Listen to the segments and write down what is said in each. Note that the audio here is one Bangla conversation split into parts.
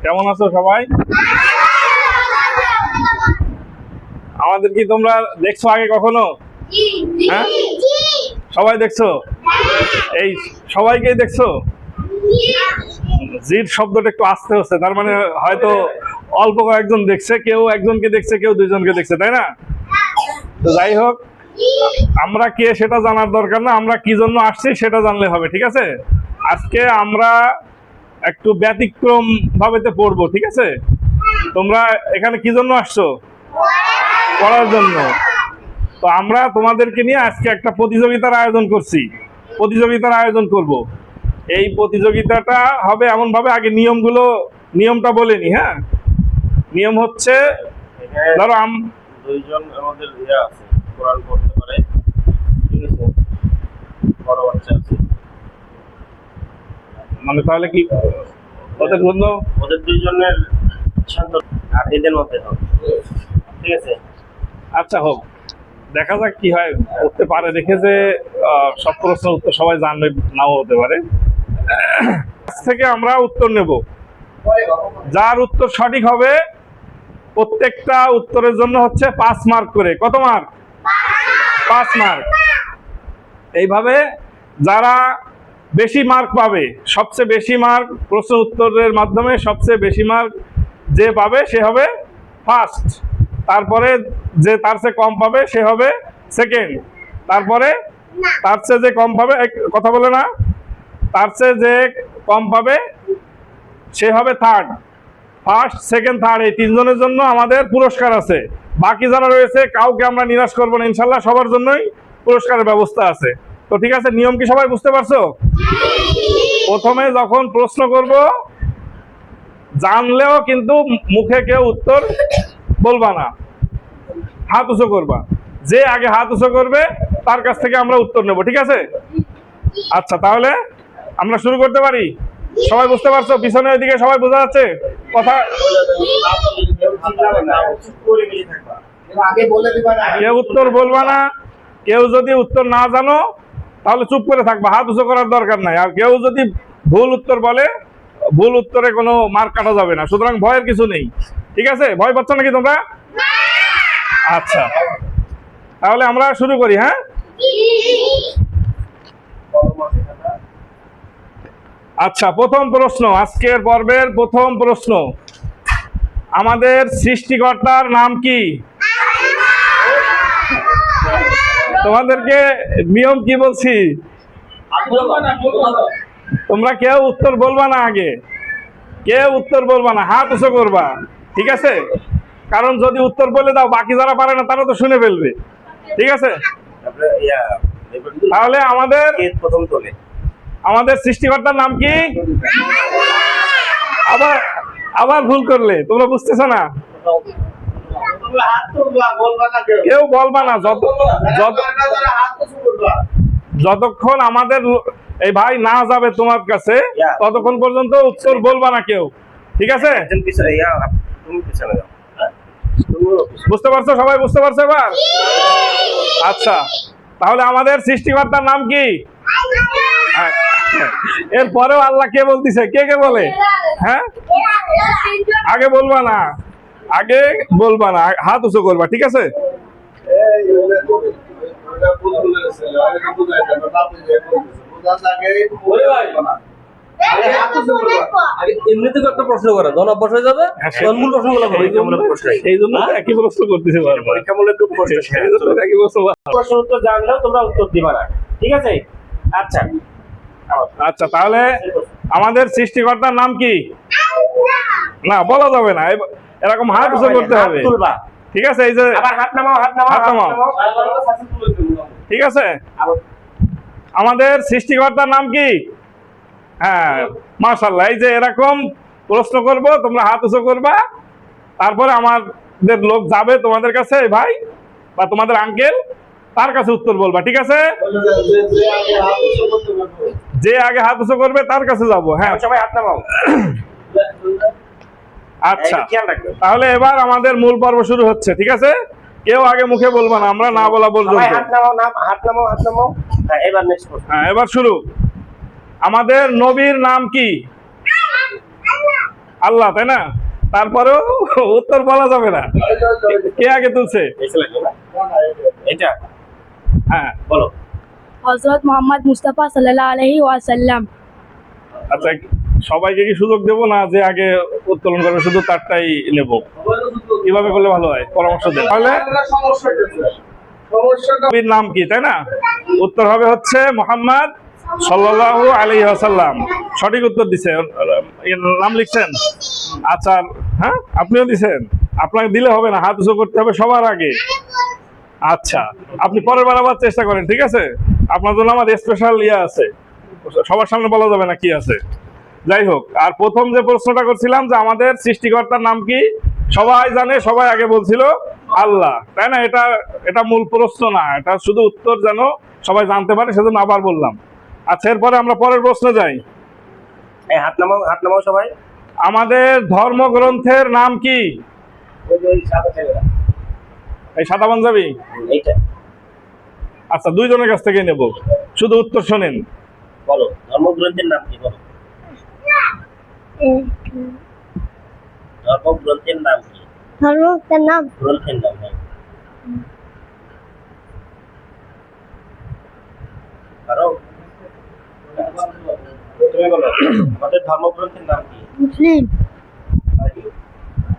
কেমন আছো সবাই? আমাদের কি তোমরা দেখছো আগে কখনো? হ্যাঁ, সবাই দেখছো? এই সবাইকে দেখছো? জির শব্দটা একটু আস্তে হচ্ছে, তার মানে হয়তো অল্প কয়েকজন দেখছে, কেউ একজনকে দেখছে, কেউ দুইজনকে দেখছে, তাই না? তো যাই হোক, আমরা কে সেটা জানার দরকার না, আমরা কি জন্য আসছি সেটা জানলে হবে। ঠিক আছে, আজকে আমরা একটু ব্যতিক্রম ভাবেতে পড়বো। ঠিক আছে, তোমরা এখানে কি জন্য আসছো? পড়ার জন্য। তো আমরা তোমাদেরকে নিয়ে আজকে একটা প্রতিযোগিতার আয়োজন করছি, প্রতিযোগিতার আয়োজন করব। এই প্রতিযোগিতাটা হবে এমন ভাবে, আগে নিয়মটা বলে নি। হ্যাঁ, নিয়ম হচ্ছে, ধরো দুইজন আমাদের আছে, কোরআন পড়তে পারে, ঠিক আছে, বড় বাচ্চা আছে, মানে তাহলে কি ওদের জন্য ওদের দুইজনের শান্ত আর এদের মধ্যে হবে, ঠিক আছে? আচ্ছা, হোক, দেখা যাক কি হয়। করতে পারে দেখে যে সব প্রশ্নের উত্তর সবাই জানবে, নাও হতে পারে। আজ থেকে আমরা উত্তর নেব, যার উত্তর সঠিক হবে প্রত্যেকটা উত্তরের জন্য হচ্ছে 5 মার্ক করে। কত মার্ক? 5 মার্ক। এইভাবে যারা বেশি মার্ক পাবে, সবচেয়ে বেশি মার্ক প্রশ্ন উত্তরের মাধ্যমে সবচেয়ে বেশি মার্ক যে পাবে সে হবে ফার্স্ট, তারপরে যে তার চেয়ে কম পাবে সে হবে সেকেন্ড, তারপরে তার চেয়ে যে কম পাবে, কথা বলে না, তার চেয়ে যে কম পাবে সে হবে থার্ড। ফার্স্ট, সেকেন্ড, থার্ড এই তিনজনের জন্য আমাদের পুরস্কার আছে। বাকি যারা রয়েছে কাউকে আমরা নিরাশ করবো না, ইনশাল্লাহ সবার জন্যই পুরস্কারের ব্যবস্থা আছে। তো ঠিক আছে, নিয়ম কি সবাই বুঝতে পারছো? প্রথমে যখন প্রশ্ন করব, জানলেও কিন্তু মুখে কেউ উত্তর বলবা না, হাত উঁচু করবা। যে আগে হাত উঁচু করবে তার কাছ থেকে আমরা উত্তর নেব। ঠিক আছে? আচ্ছা, তাহলে আমরা শুরু করতে পারি। সবাই বুঝতে পারছো? পিছনে ওইদিকে সবাই বোঝা যাচ্ছে কথা? কেউ উত্তর বলবা না। কেউ যদি উত্তর না জানো তাহলে চুপ করে থাকবা, হাত উঁচু করার দরকার নাই। আর কেউ যদি ভুল উত্তর বলে, ভুল উত্তরে কোনো মার্ক কাটা যাবে না। সুতরাং ভয়ের কিছু নেই। ঠিক আছে? ভয় পাচ্ছ নাকি তোমরা? আচ্ছা, তাহলে আমরা শুরু করি। হ্যাঁ, আচ্ছা, প্রথম প্রশ্ন, আজকের পর্বের প্রথম প্রশ্ন, আমাদের সৃষ্টিকর্তার নাম কি? তোমাদেরকে নিয়ম কি বলছি? তোমরা কেউ উত্তর বলবা না, আগে কেউ উত্তর বলবা না, হাত উঁচু করবা। ঠিক আছে? কারণ যদি উত্তর বলে দাও, বাকি যারা পারে না তারা তো শুনে ফেলবে। ঠিক আছে? তাহলে আমাদের সৃষ্টিকর্তার নাম কি? আবার ভুল করলে তোমরা বুঝতেছো না, কেউ বলবা না। যতক্ষণ আমাদের এই ভাই না যাবে তোমার কাছে, ততক্ষণ পর্যন্ত উত্তর বলবা না কেউ। ঠিক আছে? বুঝতে পারছো? সবাই বুঝতে পারছো এবার? আচ্ছা, তাহলে আমাদের সৃষ্টিকর্তার নাম কি? এরপরেও আল্লাহ কে বলতেছে? কে কে বলে? হ্যাঁ, আগে বলবা না, আগে বলবা না, হাত উঁচু করবা। ঠিক আছে? এমনিতে একটা প্রশ্ন করা জন অভ্যাস হয়ে যাবে, মূল প্রশ্নগুলো এই জন্য একই প্রশ্ন করতেছে, পরীক্ষামূলক প্রশ্ন উত্তর জানলেও তোমরা উত্তর দিবা না। ঠিক আছে? আচ্ছা আচ্ছা, তাহলে আমাদের সৃষ্টিকর্তার নাম কি? না, বলা যাবে না, এরকম হাত উঁচু করতে হবে। ঠিক আছে? এই যে হাত নামাও, হাত নামাও। ঠিক আছে, আমাদের সৃষ্টিকর্তার নাম কি? হ্যাঁ, মাশাআল্লাহ। এই যে এরকম প্রশ্ন করব, তোমরা হাত উঁচু করবা, তারপরে আমাদের লোক যাবে তোমাদের কাছে, ভাই বা তোমাদের আঙ্কেল, তার কাছে উত্তর বলবা। ঠিক আছে? যে আগে হাত উঁচু করবে তার কাছে যাবো। হ্যাঁ, সবাই হাত নামাও। আচ্ছা, তাহলে এবার আমাদের মূল পর্ব শুরু হচ্ছে। ঠিক আছে? কেউ আগে মুখে বলবা না, আমরা না বলা পর্যন্ত। হ্যাঁ, এবার শুরু। আমাদের নবীর নাম কি? আল্লাহ, তাই না? তারপরেও উত্তর বলা যাবে না। কে আগে তুলছে? এটা হ্যাঁ বলো। হযরত মুহাম্মদ মুস্তাফা সাল্লাল্লাহু আলাইহি ওয়াসাল্লাম। আচ্ছা, সবাইকে কি সুযোগ দেবো না যে আগে উত্তোলন করবে শুধু তারটাই নেব? কিভাবে করলে ভালো হয় পরামর্শ দেন। তাহলে নবীর নাম কি, তাই না? উত্তর হবে হচ্ছে মুহাম্মদ সাল্লাল্লাহু আলাইহি ওয়াসাল্লাম। সঠিক উত্তর দিছে। এর নাম লিখছেন? আচ্ছা, হ্যাঁ আপনিও দিছেন। আপনাকে দিলে হবে না, হাত উঁচু করতে হবে সবার আগে। আচ্ছা, আপনি পরের বার আবার চেষ্টা করেন, ঠিক আছে? আপনার জন্য আমার স্পেশাল ইয়ে আছে, সবার সামনে বলা যাবে না কি আছে। যাই হোক, আর প্রথম যে প্রশ্নটা করছিলাম যে আমাদের সৃষ্টিকর্তার নাম কি, সবাই জানে, সবাই আগে বলছিল আল্লাহ, তাই না? এটা মূল প্রশ্ন না, এটা শুধু উত্তর যেন সবাই জানতে পারে, সেজন্য আবার বললাম। আচ্ছা, এরপরে আমরা পরের প্রশ্নে যাই। এই হাত নামাও সবাই। আমাদের ধর্মগ্রন্থের নাম কি? এই সাদা পাঞ্জাবি? এইটা আচ্ছা, দুইজনের কাছ থেকে নেব, শুধু উত্তর শোনেন। বলো, ধর্মগ্রন্থের নাম কি? বলো, ধর্মগ্রন্থের নাম কি? ধর্মের নাম গ্রন্থের নাম, হ্যাঁ। আরো তুমি বলো, আমাদের ধর্মগ্রন্থের নাম কি? মুসলিম।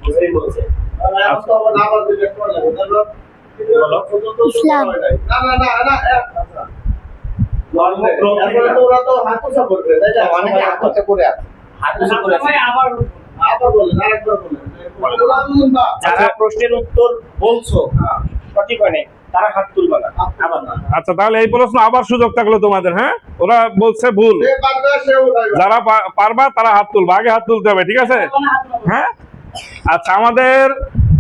মুসলিম বলছে। ইসলাম। যারা প্রশ্নের উত্তর বলছো সঠিক হয় নাই, তারা হাত তুলবে না। আবার না। আচ্ছা, তাহলে এই প্রশ্ন আবার সুযোগ থাকলো তোমাদের। হ্যাঁ, ওরা বলছে ভুল। যারা পারবা তারা হাত তুলবা, আগে হাত তুলতে হবে, ঠিক আছে? হ্যাঁ। আচ্ছা, আমাদের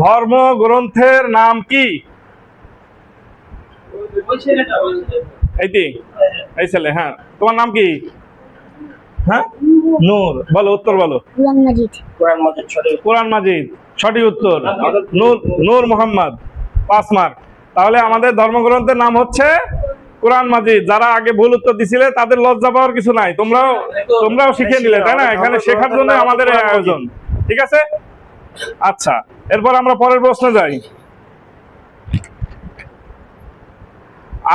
ধর্মগ্রন্থের নাম কি? এই ছেলে, হ্যাঁ, তোমার নাম কি? হ্যাঁ, নূর। বলো, উত্তর বলো। কুরআন মাজিদ। কোরআন মাজিদ সঠিক। কোরআন মাজিদ সঠিক উত্তর। নূর মোহাম্মদ, 5 মার্ক। তাহলে আমাদের ধর্মগ্রন্থের নাম হচ্ছে কোরআন মাজিদ। যারা আগে ভুল উত্তর দিছিলে তাদের লজ্জা পাওয়ার কিছু নাই, তোমরাও শিখে নিলে, তাই না? এখানে শেখার জন্য আমাদের এই আয়োজন, ঠিক আছে? আচ্ছা, এরপর আমরা পরের প্রশ্নে যাই।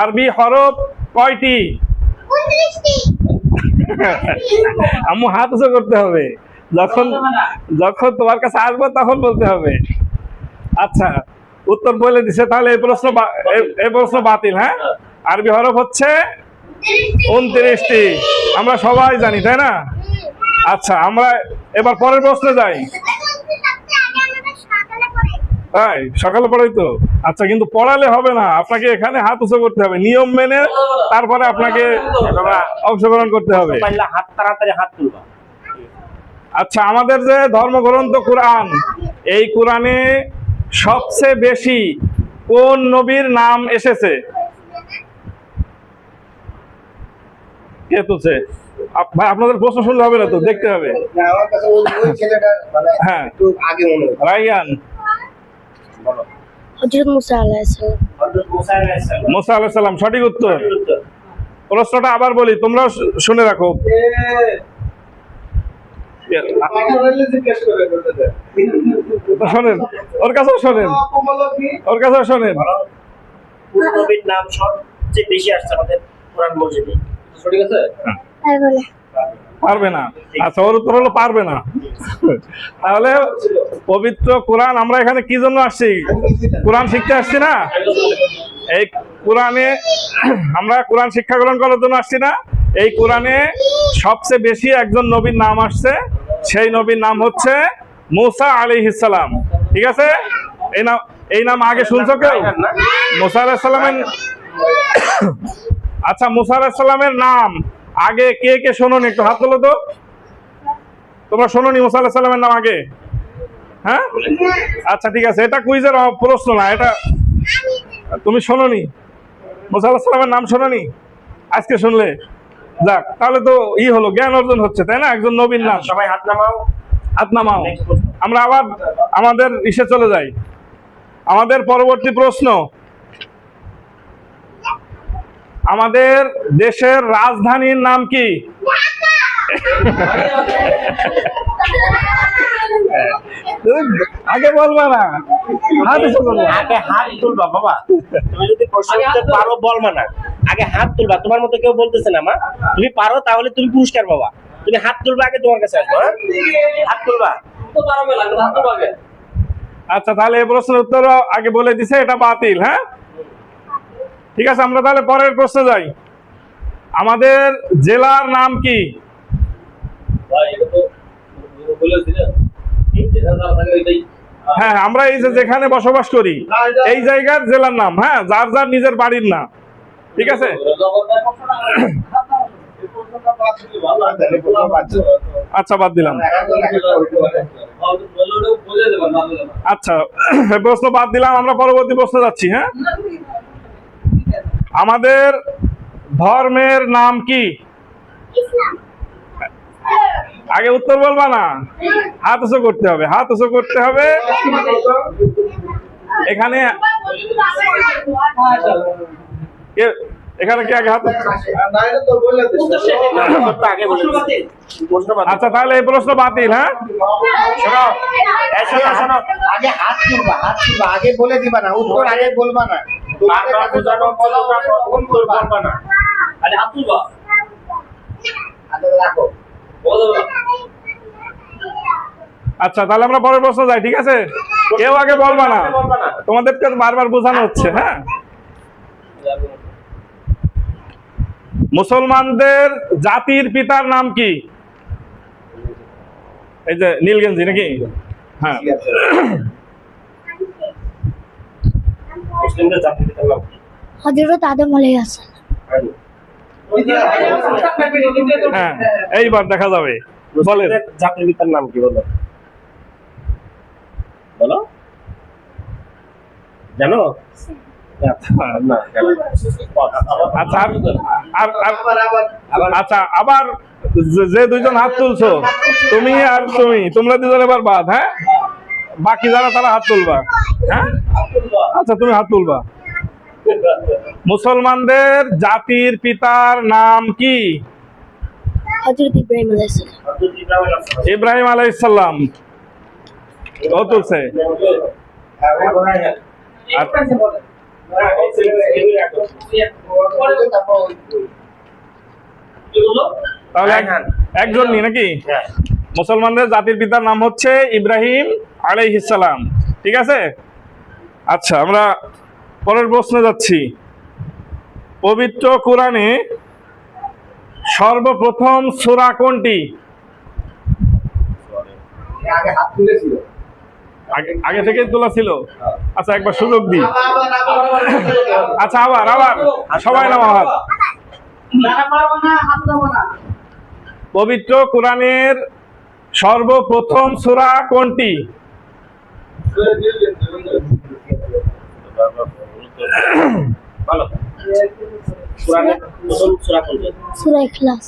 আরবি হরফ কয়টি? আম্মু, হাত উঁচু করতে হবে, যখন তোমার কাছে আসবো তখন বলতে হবে। আচ্ছা, উত্তর বলে দিছে, তাহলে এই প্রশ্ন বাতিল। হ্যাঁ, আরবি হরফ হচ্ছে 29টি, আমরা সবাই জানি, তাই না? আচ্ছা, আমরা এবার পরের প্রশ্নে যাই। তাই সকালে পড়াই তো? আচ্ছা, কিন্তু পড়ালে হবে না, আপনাকে এখানে হাত উঁচু করতে হবে, নিয়ম মেনে তারপরে আপনাকে অংশগ্রহণ করতে হবে। হাত তাড়াতাড়ি হাত তুলবা। আচ্ছা, আমাদের যে ধর্মগ্রন্থ কোরআন, এই কোরআনে সবচেয়ে বেশি কোন নবীর নাম এসেছে? কে তুলছে? ভাই, আপনাদের প্রশ্ন শুনলে হবে না তো, দেখতে হবে। আমার কাছে ওই ছেলেটা মানে হ্যাঁ, একটু আগে মনে হয়। রাইয়ান। বলো। হযরত মুসা আলাইহিস সালাম। হযরত মুসা আলাইহিস সালাম। মুসা আলাইহিস সালাম সঠিক উত্তর। সঠিক উত্তর। প্রশ্নটা আবার বলি, তোমরাও শুনে রাখো। শোনেন, ওর কাছেও শোনেন, কোন নবীর নাম সবচেয়ে বেশি আসছে আমাদের কোরআন মজিদে? সঠিক আছে? তাই বলে পারবে না। আচ্ছা, ওর উত্তর হলো পারবে না। তাহলে পবিত্র কোরআন, আমরা এখানে কি জন্য আসছি? কোরআন শিখতে আসছি না? এই কোরআনে আমরা কোরআন শিক্ষা গ্রহণ করার জন্য আসছি না? এই কোরআনে সবচেয়ে বেশি একজন নবীর নাম আসছে, সেই নবীর নাম হচ্ছে মুসা আলাইহিস সালাম, ঠিক আছে? এই নাম আগে শুনছো কেউ? মুসা আলাইহিস সালামের আচ্ছা, মুসা আলাইহিস সালামের নাম আগে কে কে শোনোনি? একটু হাত তোলো তো। তোমরা শোনোনি মুসা আলাইহিস সালামের নাম আগে? হ্যাঁ, আচ্ছা, ঠিক আছে, এটা কুইজের প্রশ্ন না, এটা তুমি শোনোনি, মুসা আলাইহিস সালামের নাম শোনোনি, আজকে শুনলে। যাক, তাহলে তো হলো, জ্ঞান অর্জন হচ্ছে, তাই না? একজন নবীর নাম। সবাই হাত নামাও। হাত নামাও। আমরা আবার আমাদের ইসে চলে যাই। আমাদের পরবর্তী প্রশ্ন, আমাদের দেশের রাজধানীর নাম কি? তুমি আগে বলবা না, হাত উঁচু করবা। আগে হাত তুলবা বাবা, তুমি যদি প্রশ্ন উত্তর পারো বলবা না, আগে হাত তুলবা। তোমার মতো কেউ বলতেছে না মা, তুমি পারো তাহলে তুমি পুরস্কার পাবা। তুমি হাত তুলবা, আগে তোমার কাছে আসবো। হ্যাঁ? হাত তুলবা। আচ্ছা, তাহলে এই প্রশ্নের উত্তর আগে বলে দিছে, এটা বাতিল। হ্যাঁ, ঠিক আছে, আমরা তাহলে পরের প্রশ্নে যাই। আমাদের জেলার নাম কি? হ্যাঁ, আমরা এই যে যেখানে বসবাস করি এই জায়গার জেলার নাম। হ্যাঁ, যার যার নিজের বাড়ির না, ঠিক আছে। আচ্ছা, বাদ দিলাম। আচ্ছা, এই প্রশ্ন বাদ দিলাম, আমরা পরবর্তী প্রশ্নে যাচ্ছি। হ্যাঁ, আমাদের ধর্মের নাম কি? আগে উত্তর বলবা না, হাত উঁচু করতে হবে, হাত উঁচু করতে হবে। এখানে এখানে কি আগে হাত? আচ্ছা, তাহলে এই প্রশ্ন বাতিল। হ্যাঁ, শোনো শোনো, আগে হাত তুলবা, হাত তুলবা, আগে বলে দিবা না, উত্তর আগে বলবা না। বারবার বোঝানো বলবা না। আরে হাত তুলবা, হাতে রাখো। আচ্ছা, তাহলে আমরা পরের প্রশ্ন যাই, ঠিক আছে। কেউ আগে বলবা না, তোমাদেরকে বারবার বোঝানো হচ্ছে। হ্যাঁ, মুসলমানদের জাতির পিতার নাম কি? এই যে নীলগঞ্জি নাকি? হ্যাঁ, মুসলিমদের জাতির পিতার নাম কি? হযরত আদম আলাইহিস সালাম। হ্যাঁ, এইবার দেখা যাবে। বলেন, মুসলিমদের জাতির পিতার নাম কি? বলো বলো, জানো? না, জানো না। আচ্ছা, আচ্ছা, আবার যে দুইজন হাত তুলছো, তুমি আর তোমরা দুজন এবার বাদ। হ্যাঁ, বাকি যারা তারা হাত তুলবা। হ্যাঁ, আচ্ছা, তুমি হাত তুলবা। মুসলমানদের জাতির পিতার নাম কি? হযরত ইব্রাহিম আলাইহিস সালাম। ইব্রাহিম আলাইহিস সালাম। ও তুলছে। তাহলে একজন নি নাকি? মুসলমানদের জাতির পিতার নাম হচ্ছে ইব্রাহিম আলাইহিস সালাম, ঠিক আছে। আচ্ছা, আমরা পরের প্রশ্নে যাচ্ছি। পবিত্র কোরআনে সর্বপ্রথম সূরা কোনটি? আগে হাত তুলেছিল। আগে থেকে তোলা ছিল। আচ্ছা, একবার সুযোগ দিই। আচ্ছা, আবার সবাই নামা হাত। পবিত্র কোরআনের সর্বপ্রথম সূরা কোনটি? বলো, কোরআনের প্রথম সূরা কোনটি? সূরা ইখলাস।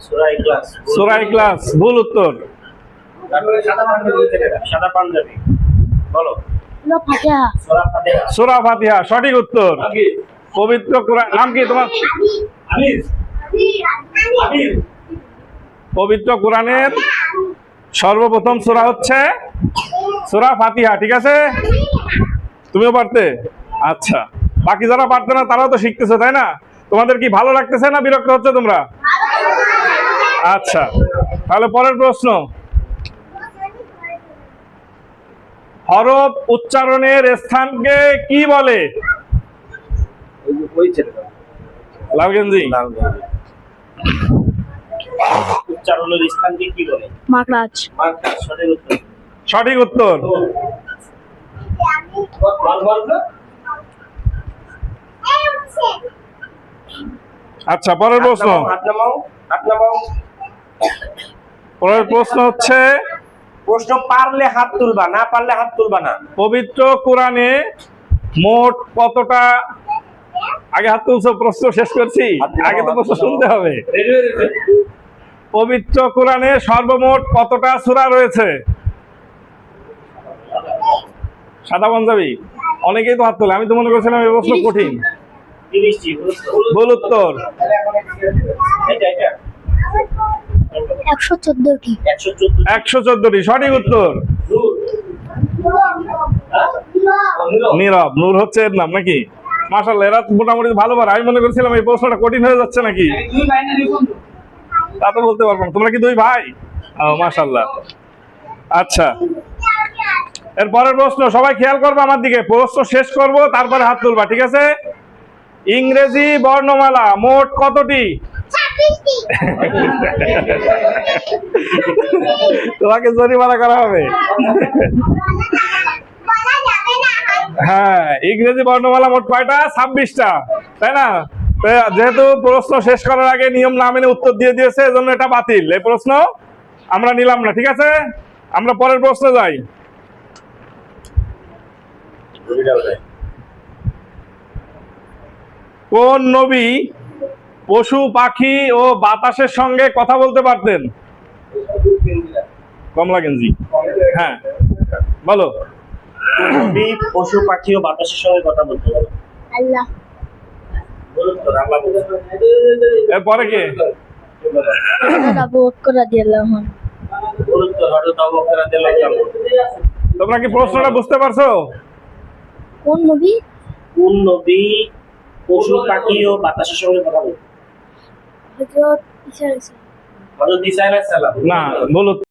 সূরা ইখলাস। সূরা ইখলাস, ভুল উত্তর। সাদা পাঞ্জাবি। বলো, সূরা ফাতিহা। সূরা ফাতিহা। সূরা ফাতিহা, সঠিক উত্তর। পবিত্র কোরআন নাম কি তোমার? পবিত্র কোরআনের সর্বপ্রথম সূরা হচ্ছে সূরা ফাতিহা, ঠিক আছে। তুমিও পারতে? আচ্ছা, বাকি যারা পারতে না তারাও তো শিখতেছে, তাই না? তোমাদের কি ভালো লাগতেছে না বিরক্ত হচ্ছে তোমরা? আচ্ছা, তাহলে পরের প্রশ্ন। হরফ উচ্চারণের স্থানকে কি বলে? ওই ছেলেটা লালগঞ্জি। উচ্চারণের স্থানকে কি বলে? মাখরাজ। মাখরাজ, সঠিক উত্তর। সঠিক উত্তর। আচ্ছা, পরের প্রশ্ন। হাত নামাও, হাত নামাও। পরের প্রশ্ন হচ্ছে, প্রশ্ন পারলে হাত তুলবা, না পারলে হাত তুলবা না। পবিত্র কোরআনে মোট কতটা? আগে হাত তুলছো, প্রশ্ন শেষ করছি, আগে তো প্রশ্ন শুনতে হবে। পবিত্র কোরআনে সর্বমোট কতটা সূরা রয়েছে? সাদা পাঞ্জাবি। অনেকেই তো হাত তোলে, আমি তো মনে করছিলাম এই প্রশ্ন কঠিন। 30টি। ভুল উত্তর। এটা 114টি 114 114টি সঠিক উত্তর। নীরব, নূর হচ্ছে এর নাম নাকি? মাশাআল্লাহ, এরা মোটামুটি ভালো পারে। আমি মনে করছিলাম এই প্রশ্নটা কঠিন হয়ে যাচ্ছে নাকি, তা তো বলতে পারবো না। তোমরা কি দুই ভাই? মাশাআল্লাহ। আচ্ছা, এর পরের প্রশ্ন সবাই খেয়াল করবো আমার দিকে, প্রশ্ন শেষ করব তারপরে হাত তুলবা, ঠিক আছে? ইংরেজি বর্ণমালা মোট কতটি? তোমাকে জরিমানা করা হবে। হ্যাঁ, ইংরেজি বর্ণমালা মোট কয়টা? 26টা, তাই না? তো যেহেতু প্রশ্ন শেষ করার আগে নিয়ম না মেনে উত্তর দিয়ে দিয়েছে, এজন্য এটা বাতিল। এই প্রশ্ন আমরা নিলাম না, ঠিক আছে? আমরা পরের প্রশ্নে যাই। কোন নবী পশু পাখি ও বাতাসের সঙ্গে কথা বলতে পারতেন? কমলা গেঞ্জি, হ্যাঁ বলো। নবী পশু পাখি ও বাতাসের সঙ্গে কথা বলতে পারে? আল্লাহ। আল্লাহ বলেছেন। এরপরে কে? হযরত আবু বকর রাদিয়াল্লাহু আনহু। হযরত আবু বকর রাদিয়াল্লাহু আনহু। তোমরা কি প্রশ্নটা বুঝতে পারছো? কোন নবী? কোন নবী পশু পাখি ও বাতাসের সঙ্গে কথা বলতে? হযরত ঈসা আলাইহিস সালাম। হযরত ঈসা আলাইহিস সালাম। না, বলো।